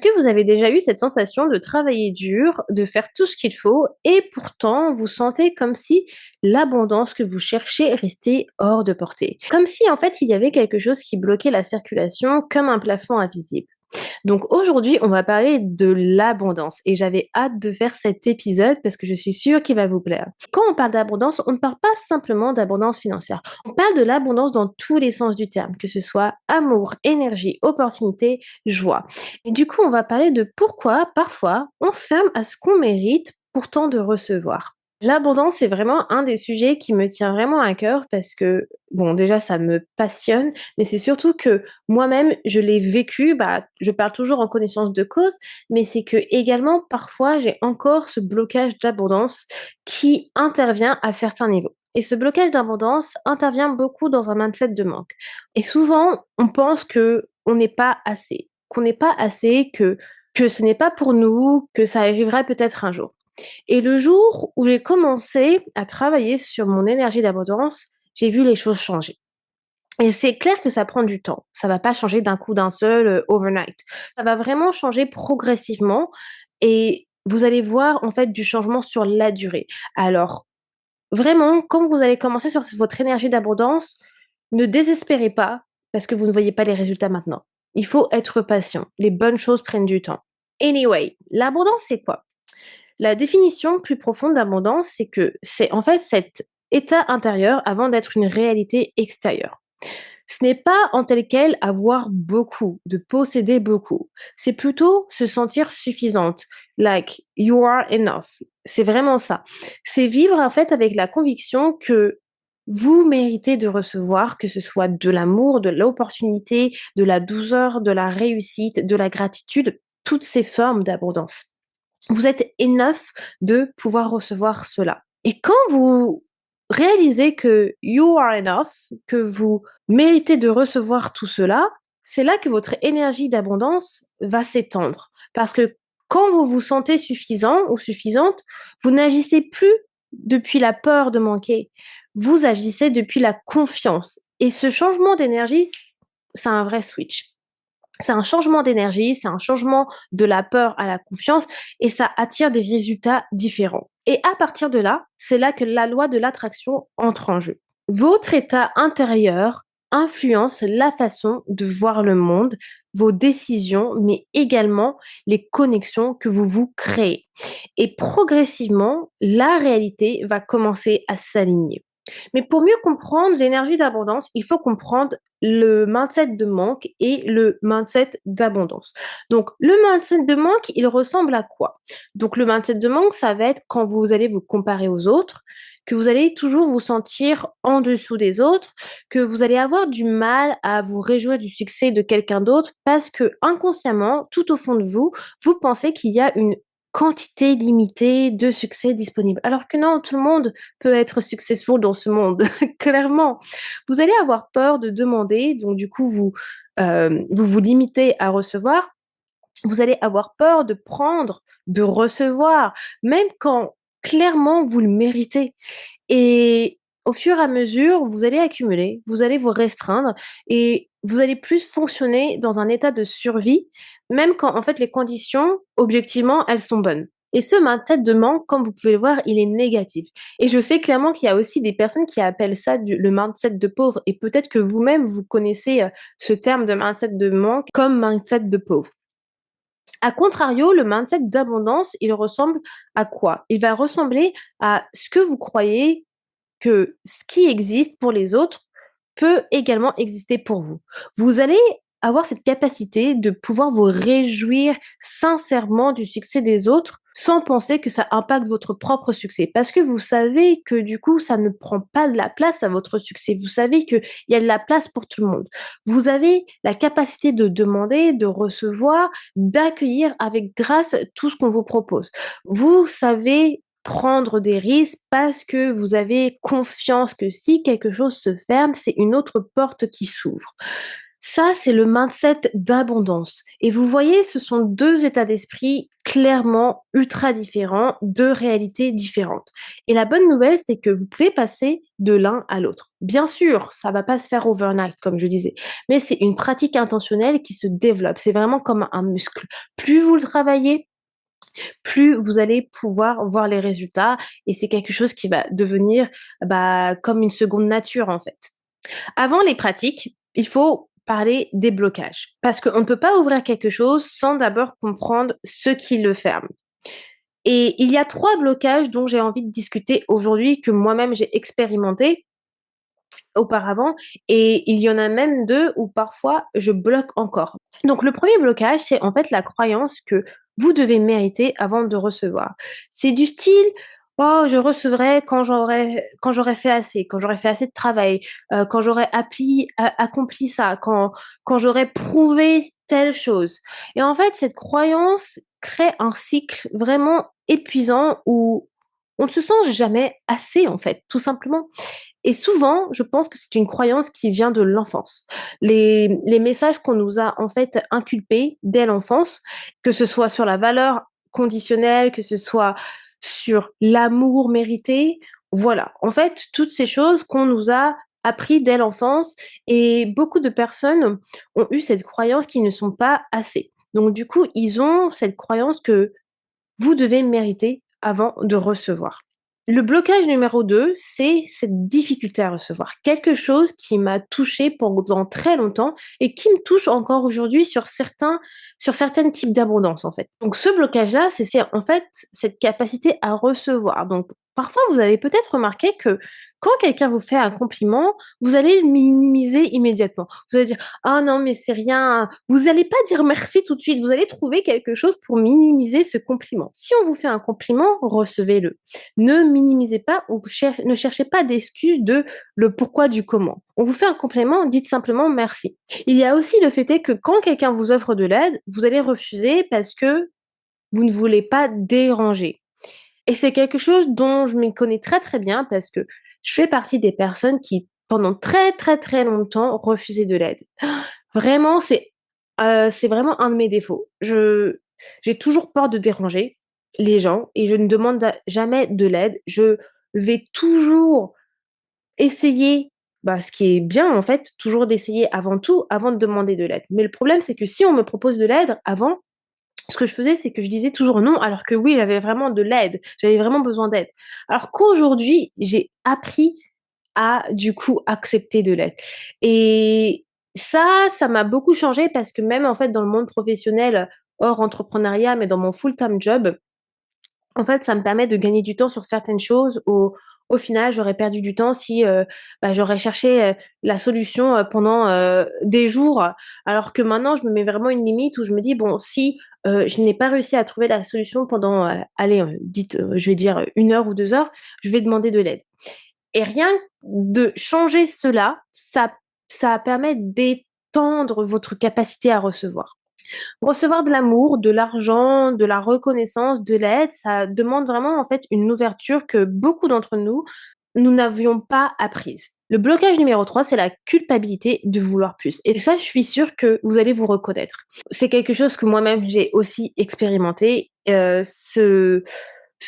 Est-ce que vous avez déjà eu cette sensation de travailler dur, de faire tout ce qu'il faut et pourtant vous sentez comme si l'abondance que vous cherchez restait hors de portée? Comme si en fait il y avait quelque chose qui bloquait la circulation comme un plafond invisible. Donc aujourd'hui, on va parler de l'abondance et j'avais hâte de faire cet épisode parce que je suis sûre qu'il va vous plaire. Quand on parle d'abondance, on ne parle pas simplement d'abondance financière. On parle de l'abondance dans tous les sens du terme, que ce soit amour, énergie, opportunité, joie. Et du coup, on va parler de pourquoi parfois on se ferme à ce qu'on mérite pourtant de recevoir. L'abondance, c'est vraiment un des sujets qui me tient vraiment à cœur parce que, bon, déjà, ça me passionne, mais c'est surtout que moi-même, je l'ai vécu, je parle toujours en connaissance de cause, mais c'est que également, parfois, j'ai encore ce blocage d'abondance qui intervient à certains niveaux. Et ce blocage d'abondance intervient beaucoup dans un mindset de manque. Et souvent, on pense que on n'est pas assez, qu'on n'est pas assez, que ce n'est pas pour nous, que ça arrivera peut-être un jour. Et le jour où j'ai commencé à travailler sur mon énergie d'abondance, j'ai vu les choses changer. Et c'est clair que ça prend du temps. Ça va pas changer d'un coup d'un seul, overnight. Ça va vraiment changer progressivement et vous allez voir, en fait, du changement sur la durée. Alors, vraiment, quand vous allez commencer sur votre énergie d'abondance, ne désespérez pas parce que vous ne voyez pas les résultats maintenant. Il faut être patient. Les bonnes choses prennent du temps. Anyway, l'abondance, c'est quoi? La définition plus profonde d'abondance, c'est que c'est en fait cet état intérieur avant d'être une réalité extérieure. Ce n'est pas en tel quel avoir beaucoup, de posséder beaucoup. C'est plutôt se sentir suffisante, like you are enough. C'est vraiment ça. C'est vivre en fait avec la conviction que vous méritez de recevoir, que ce soit de l'amour, de l'opportunité, de la douceur, de la réussite, de la gratitude, toutes ces formes d'abondance. Vous êtes enough de pouvoir recevoir cela. Et quand vous réalisez que you are enough, que vous méritez de recevoir tout cela, c'est là que votre énergie d'abondance va s'étendre. Parce que quand vous vous sentez suffisant ou suffisante, vous n'agissez plus depuis la peur de manquer. Vous agissez depuis la confiance. Et ce changement d'énergie, c'est un vrai switch. C'est un changement d'énergie, c'est un changement de la peur à la confiance et ça attire des résultats différents. Et à partir de là, c'est là que la loi de l'attraction entre en jeu. Votre état intérieur influence la façon de voir le monde, vos décisions, mais également les connexions que vous vous créez. Et progressivement, la réalité va commencer à s'aligner. Mais pour mieux comprendre l'énergie d'abondance, il faut comprendre le mindset de manque et le mindset d'abondance. Donc, le mindset de manque, il ressemble à quoi? Donc, le mindset de manque, ça va être quand vous allez vous comparer aux autres, que vous allez toujours vous sentir en dessous des autres, que vous allez avoir du mal à vous réjouir du succès de quelqu'un d'autre parce que inconsciemment, tout au fond de vous, vous pensez qu'il y a une quantité limitée de succès disponible. Alors que non, tout le monde peut être successful dans ce monde, clairement. Vous allez avoir peur de demander, donc du coup, vous vous limitez à recevoir. Vous allez avoir peur de prendre, de recevoir, même quand clairement vous le méritez. Et au fur et à mesure, vous allez accumuler, vous allez vous restreindre et vous allez plus fonctionner dans un état de survie, même quand en fait les conditions, objectivement, elles sont bonnes. Et ce mindset de manque, comme vous pouvez le voir, il est négatif. Et je sais clairement qu'il y a aussi des personnes qui appellent ça le mindset de pauvre. Et peut-être que vous-même, vous connaissez ce terme de mindset de manque comme mindset de pauvre. A contrario, le mindset d'abondance, il ressemble à quoi? Il va ressembler à ce que vous croyez que ce qui existe pour les autres peut également exister pour vous. Vous allez avoir cette capacité de pouvoir vous réjouir sincèrement du succès des autres sans penser que ça impacte votre propre succès. Parce que vous savez que du coup, ça ne prend pas de la place à votre succès. Vous savez qu'il y a de la place pour tout le monde. Vous avez la capacité de demander, de recevoir, d'accueillir avec grâce tout ce qu'on vous propose. Vous savez prendre des risques parce que vous avez confiance que si quelque chose se ferme, c'est une autre porte qui s'ouvre. Ça, c'est le mindset d'abondance. Et vous voyez, ce sont deux états d'esprit clairement ultra différents, 2 réalités différentes. Et la bonne nouvelle, c'est que vous pouvez passer de l'un à l'autre. Bien sûr, ça va pas se faire overnight, comme je disais, mais c'est une pratique intentionnelle qui se développe. C'est vraiment comme un muscle. Plus vous le travaillez, plus vous allez pouvoir voir les résultats et c'est quelque chose qui va devenir, bah, comme une seconde nature, en fait. Avant les pratiques, il faut parler des blocages parce qu'on ne peut pas ouvrir quelque chose sans d'abord comprendre ce qui le ferme. Et il y a 3 blocages dont j'ai envie de discuter aujourd'hui que moi-même j'ai expérimenté auparavant et il y en a même 2 où parfois je bloque encore. Donc le premier blocage, c'est en fait la croyance que vous devez mériter avant de recevoir. C'est du style: «Oh, je recevrai quand j'aurai fait assez, quand j'aurai fait assez de travail, quand j'aurai accompli ça, quand j'aurai prouvé telle chose» et en fait, cette croyance crée un cycle vraiment épuisant où on ne se sent jamais assez, en fait, tout simplement. Et souvent, je pense que c'est une croyance qui vient de l'enfance. Les messages qu'on nous a, en fait, inculpés dès l'enfance, que ce soit sur la valeur conditionnelle, que ce soit sur l'amour mérité, voilà. En fait, toutes ces choses qu'on nous a appris dès l'enfance et beaucoup de personnes ont eu cette croyance qu'ils ne sont pas assez. Donc du coup, ils ont cette croyance que vous devez mériter avant de recevoir. Le blocage numéro 2, c'est cette difficulté à recevoir. Quelque chose qui m'a touchée pendant très longtemps et qui me touche encore aujourd'hui sur certains types d'abondance, en fait. Donc ce blocage-là, c'est en fait cette capacité à recevoir. Donc parfois, vous avez peut-être remarqué que quand quelqu'un vous fait un compliment, vous allez le minimiser immédiatement. Vous allez dire: «Ah non, mais c'est rien». Vous allez pas dire merci tout de suite, vous allez trouver quelque chose pour minimiser ce compliment. Si on vous fait un compliment, recevez-le. Ne minimisez pas ou ne cherchez pas d'excuses de le pourquoi du comment. On vous fait un compliment, dites simplement merci. Il y a aussi le fait est que quand quelqu'un vous offre de l'aide, vous allez refuser parce que vous ne voulez pas déranger. Et c'est quelque chose dont je m'y connais très, très bien parce que je fais partie des personnes qui, pendant très, très, très longtemps, refusaient de l'aide. Vraiment, c'est vraiment un de mes défauts. J'ai toujours peur de déranger les gens et je ne demande jamais de l'aide. Je vais toujours essayer, bah, ce qui est bien en fait, toujours d'essayer avant tout, avant de demander de l'aide. Mais le problème, c'est que si on me propose de l'aide avant, ce que je faisais, c'est que je disais toujours non, alors que oui, j'avais vraiment de l'aide, j'avais vraiment besoin d'aide. Alors qu'aujourd'hui, j'ai appris à, du coup, accepter de l'aide. Et ça m'a beaucoup changé parce que même, en fait, dans le monde professionnel, hors entrepreneuriat, mais dans mon full-time job, en fait, ça me permet de gagner du temps sur certaines choses. Au final, j'aurais perdu du temps si, bah, j'aurais cherché, la solution, pendant, des jours. Alors que maintenant, je me mets vraiment une limite où je me dis: «Bon, si, je n'ai pas réussi à trouver la solution pendant, allez, dites, je vais dire 1 heure ou 2 heures, je vais demander de l'aide». Et rien de changer cela, ça permet d'étendre votre capacité à recevoir. Recevoir de l'amour, de l'argent, de la reconnaissance, de l'aide, ça demande vraiment en fait une ouverture que beaucoup d'entre nous, nous n'avions pas apprise. Le blocage numéro 3, c'est la culpabilité de vouloir plus. Et ça, je suis sûre que vous allez vous reconnaître. C'est quelque chose que moi-même j'ai aussi expérimenté, ce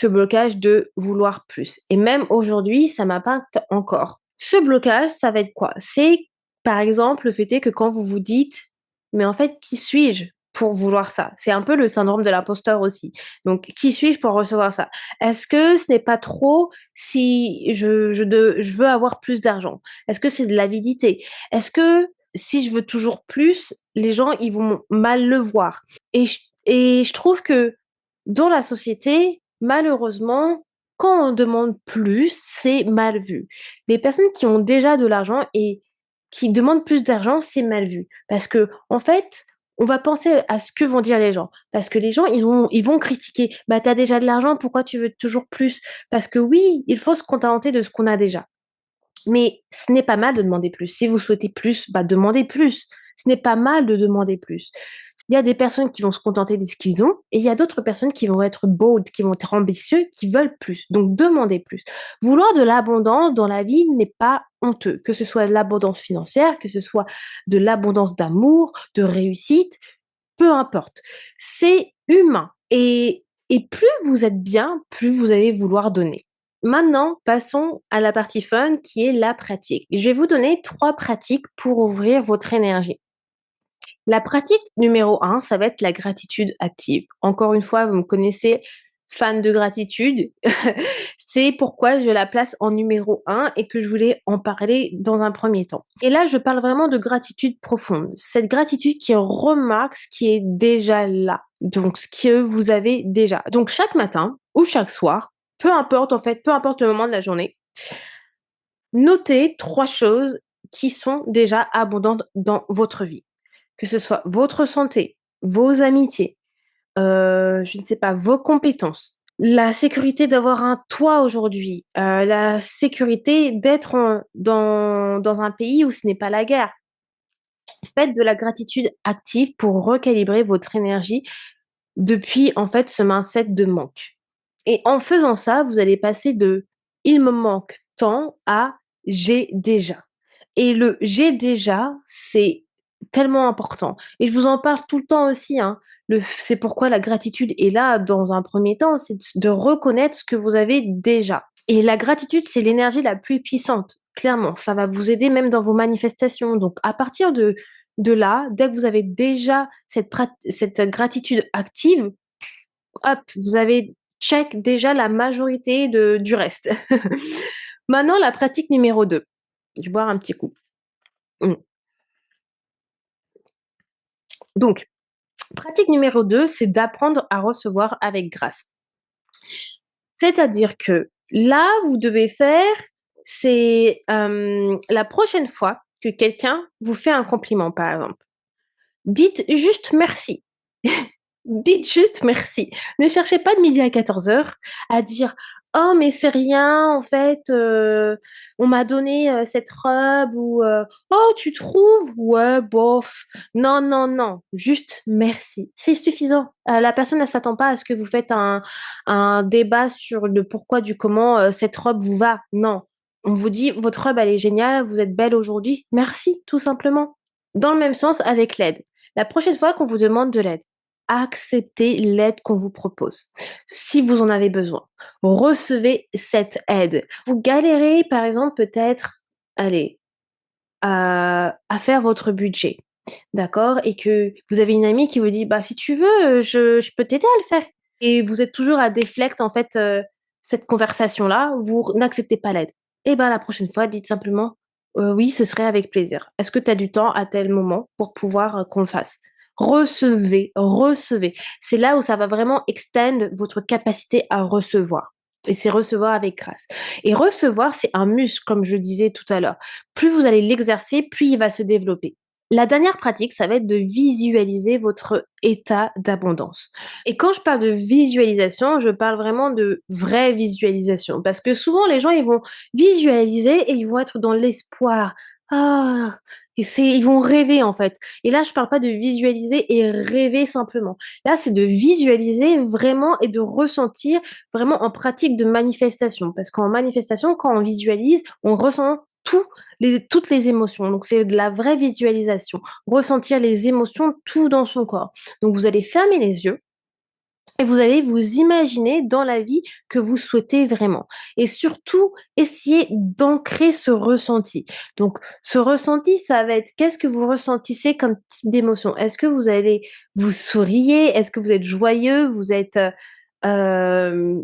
blocage de vouloir plus. Et même aujourd'hui, ça m'impacte encore. Ce blocage, ça va être quoi? C'est, par exemple, le fait est que quand vous vous dites: «Mais en fait, qui suis-je pour vouloir ça?» C'est un peu le syndrome de l'imposteur aussi. Donc, qui suis-je pour recevoir ça? Est-ce que ce n'est pas trop si je veux avoir plus d'argent? Est-ce que c'est de l'avidité? Est-ce que si je veux toujours plus, les gens, ils vont mal le voir? Et je trouve que dans la société, malheureusement, quand on demande plus, c'est mal vu. Les personnes qui ont déjà de l'argent et qui demandent plus d'argent, c'est mal vu. Parce que en fait, on va penser à ce que vont dire les gens. Parce que les gens, ils vont critiquer. «Bah, tu as déjà de l'argent, pourquoi tu veux toujours plus?» Parce que oui, il faut se contenter de ce qu'on a déjà. Mais ce n'est pas mal de demander plus. Si vous souhaitez plus, bah, demandez plus. Ce n'est pas mal de demander plus. Il y a des personnes qui vont se contenter de ce qu'ils ont et il y a d'autres personnes qui vont être bold, qui vont être ambitieux, qui veulent plus. Donc demandez plus. Vouloir de l'abondance dans la vie n'est pas honteux, que ce soit de l'abondance financière, que ce soit de l'abondance d'amour, de réussite, peu importe. C'est humain et plus vous êtes bien, plus vous allez vouloir donner. Maintenant, passons à la partie fun qui est la pratique. Je vais vous donner 3 pratiques pour ouvrir votre énergie. La pratique numéro un, ça va être la gratitude active. Encore une fois, vous me connaissez, fan de gratitude. C'est pourquoi je la place en numéro un et que je voulais en parler dans un premier temps. Et là, je parle vraiment de gratitude profonde. Cette gratitude qui remarque ce qui est déjà là. Donc, ce que vous avez déjà. Donc, chaque matin ou chaque soir, peu importe en fait, peu importe le moment de la journée, notez 3 choses qui sont déjà abondantes dans votre vie. Que ce soit votre santé, vos amitiés, je ne sais pas, vos compétences, la sécurité d'avoir un toit aujourd'hui, la sécurité d'être dans un pays où ce n'est pas la guerre. Faites de la gratitude active pour recalibrer votre énergie depuis, en fait, ce mindset de manque. Et en faisant ça, vous allez passer de «il me manque tant» à «j'ai déjà». Et le «j'ai déjà», c'est tellement important et je vous en parle tout le temps aussi, hein. C'est pourquoi la gratitude est là dans un premier temps, c'est de reconnaître ce que vous avez déjà et la gratitude, c'est l'énergie la plus puissante, clairement. Ça va vous aider même dans vos manifestations donc à partir de là, dès que vous avez déjà cette gratitude active, hop, vous avez check déjà la majorité du reste. Maintenant la pratique numéro 2. Je vais boire un petit coup. Mmh. Donc, pratique numéro 2, c'est d'apprendre à recevoir avec grâce. C'est-à-dire que là, vous devez faire, c'est, la prochaine fois que quelqu'un vous fait un compliment, par exemple, dites juste merci. Dites juste merci. Ne cherchez pas de midi à 14h à dire: «Oh mais c'est rien en fait, on m'a donné, cette robe» ou «Oh tu trouves? Ouais bof». Non, non, non, juste merci. C'est suffisant. La personne elle s'attend pas à ce que vous faites un débat sur le pourquoi du comment, cette robe vous va. Non. On vous dit: «Votre robe elle est géniale, vous êtes belle aujourd'hui». Merci, tout simplement. Dans le même sens avec l'aide. La prochaine fois qu'on vous demande de l'aide, acceptez l'aide qu'on vous propose. Si vous en avez besoin, recevez cette aide. Vous galérez, par exemple, peut-être, allez, à faire votre budget, d'accord? Et que vous avez une amie qui vous dit: «Bah, si tu veux, je peux t'aider à le faire» et vous êtes toujours à déflect, en fait, cette conversation-là, vous n'acceptez pas l'aide. Et ben, la prochaine fois, dites simplement: «Oui, ce serait avec plaisir. Est-ce que tu as du temps à tel moment pour pouvoir, qu'on le fasse?» Recevez, recevez. C'est là où ça va vraiment extend votre capacité à recevoir et c'est recevoir avec grâce et recevoir, c'est un muscle, comme je le disais tout à l'heure. Plus vous allez l'exercer, plus il va se développer. La dernière pratique, ça va être de visualiser votre état d'abondance. Et quand je parle de visualisation, je parle vraiment de vraie visualisation. Parce que souvent, les gens, ils vont visualiser et ils vont être dans l'espoir. Ah, et ils vont rêver en fait. Et là, je parle pas de visualiser et rêver simplement. Là, c'est de visualiser vraiment et de ressentir vraiment en pratique de manifestation. Parce qu'en manifestation, quand on visualise, on ressent toutes les émotions. Donc, c'est de la vraie visualisation. Ressentir les émotions tout dans son corps. Donc, vous allez fermer les yeux et vous allez vous imaginer dans la vie que vous souhaitez vraiment. Et surtout, essayez d'ancrer ce ressenti. Donc, ce ressenti, ça va être qu'est-ce que vous ressentissez comme type d'émotion? Est-ce que vous souriez? Est-ce que vous êtes joyeux? Vous êtes euh,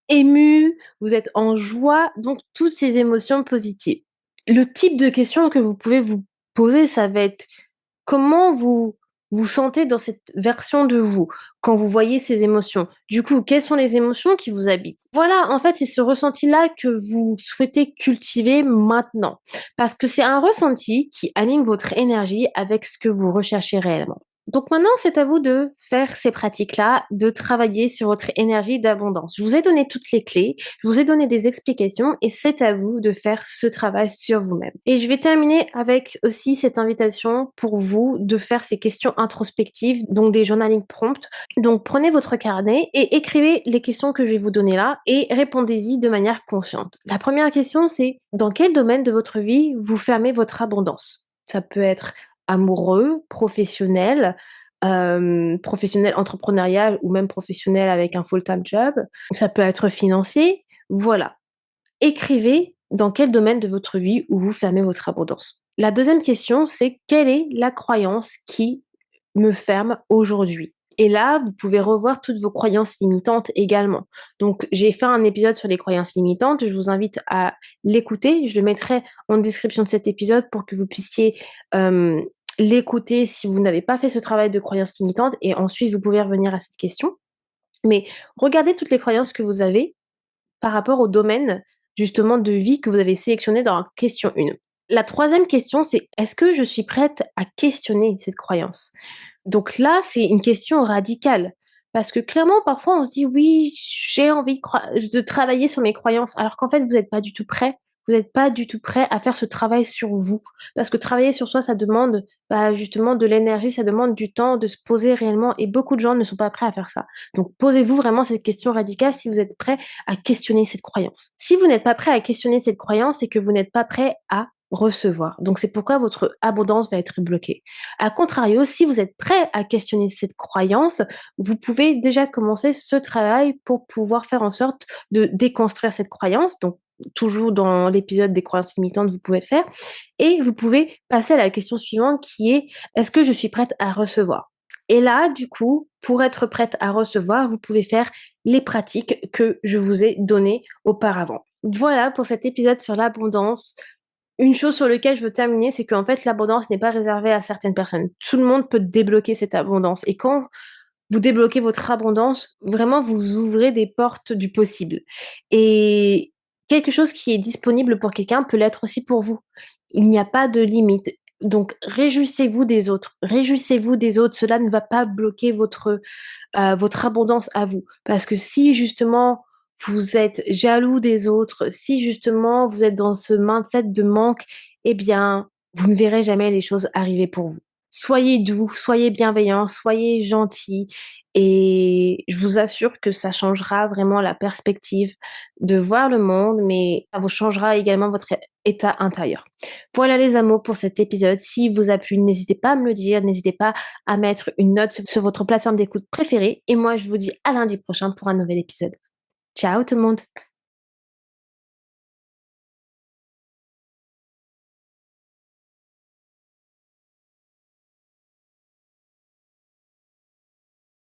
ému? Vous êtes en joie? Donc, toutes ces émotions positives. Le type de question que vous pouvez vous poser, ça va être comment vous vous sentez dans cette version de vous, quand vous voyez ces émotions? Du coup, quelles sont les émotions qui vous habitent? Voilà, en fait, c'est ce ressenti-là que vous souhaitez cultiver maintenant. Parce que c'est un ressenti qui aligne votre énergie avec ce que vous recherchez réellement. Donc maintenant, c'est à vous de faire ces pratiques-là, de travailler sur votre énergie d'abondance. Je vous ai donné toutes les clés, je vous ai donné des explications et c'est à vous de faire ce travail sur vous-même. Et je vais terminer avec aussi cette invitation pour vous de faire ces questions introspectives, donc des journaling prompts. Donc prenez votre carnet et écrivez les questions que je vais vous donner là et répondez-y de manière consciente. La première question, c'est dans quel domaine de votre vie vous fermez votre abondance? Ça peut être amoureux, professionnel, professionnel, entrepreneurial ou même professionnel avec un full-time job. Ça peut être financier. Voilà. Écrivez dans quel domaine de votre vie où vous fermez votre abondance. La deuxième question, c'est quelle est la croyance qui me ferme aujourd'hui? Et là, vous pouvez revoir toutes vos croyances limitantes également. Donc, j'ai fait un épisode sur les croyances limitantes. Je vous invite à l'écouter. Je le mettrai en description de cet épisode pour que vous puissiez l'écouter si vous n'avez pas fait ce travail de croyances limitantes. Et ensuite, vous pouvez revenir à cette question. Mais regardez toutes les croyances que vous avez par rapport au domaine, justement, de vie que vous avez sélectionné dans la question 1. La troisième question, c'est: est-ce que je suis prête à questionner cette croyance? Donc là, c'est une question radicale parce que clairement, parfois, on se dit: «Oui, j'ai envie de travailler sur mes croyances», alors qu'en fait, vous n'êtes pas du tout prêt. Vous n'êtes pas du tout prêt à faire ce travail sur vous. Parce que travailler sur soi, ça demande, bah, justement de l'énergie, ça demande du temps, de se poser réellement et beaucoup de gens ne sont pas prêts à faire ça. Donc posez-vous vraiment cette question radicale si vous êtes prêt à questionner cette croyance. Si vous n'êtes pas prêt à questionner cette croyance, c'est que vous n'êtes pas prêt à recevoir. Donc c'est pourquoi votre abondance va être bloquée. A contrario, si vous êtes prêt à questionner cette croyance, vous pouvez déjà commencer ce travail pour pouvoir faire en sorte de déconstruire cette croyance. Donc, toujours dans l'épisode des croyances limitantes, vous pouvez le faire. Et vous pouvez passer à la question suivante qui est: est-ce que je suis prête à recevoir? Et là, du coup, pour être prête à recevoir, vous pouvez faire les pratiques que je vous ai données auparavant. Voilà pour cet épisode sur l'abondance. Une chose sur laquelle je veux terminer, c'est qu'en fait, l'abondance n'est pas réservée à certaines personnes. Tout le monde peut débloquer cette abondance. Et quand vous débloquez votre abondance, vraiment, vous ouvrez des portes du possible. Et quelque chose qui est disponible pour quelqu'un peut l'être aussi pour vous. Il n'y a pas de limite. Donc, réjouissez-vous des autres. Réjouissez-vous des autres. Cela ne va pas bloquer votre abondance à vous. Parce que si justement vous êtes jaloux des autres, si justement vous êtes dans ce mindset de manque, eh bien, vous ne verrez jamais les choses arriver pour vous. Soyez doux, soyez bienveillants, soyez gentils et je vous assure que ça changera vraiment la perspective de voir le monde, mais ça vous changera également votre état intérieur. Voilà les amours pour cet épisode. S'il vous a plu, n'hésitez pas à me le dire, n'hésitez pas à mettre une note sur votre plateforme d'écoute préférée et moi je vous dis à lundi prochain pour un nouvel épisode. Ciao tout le monde!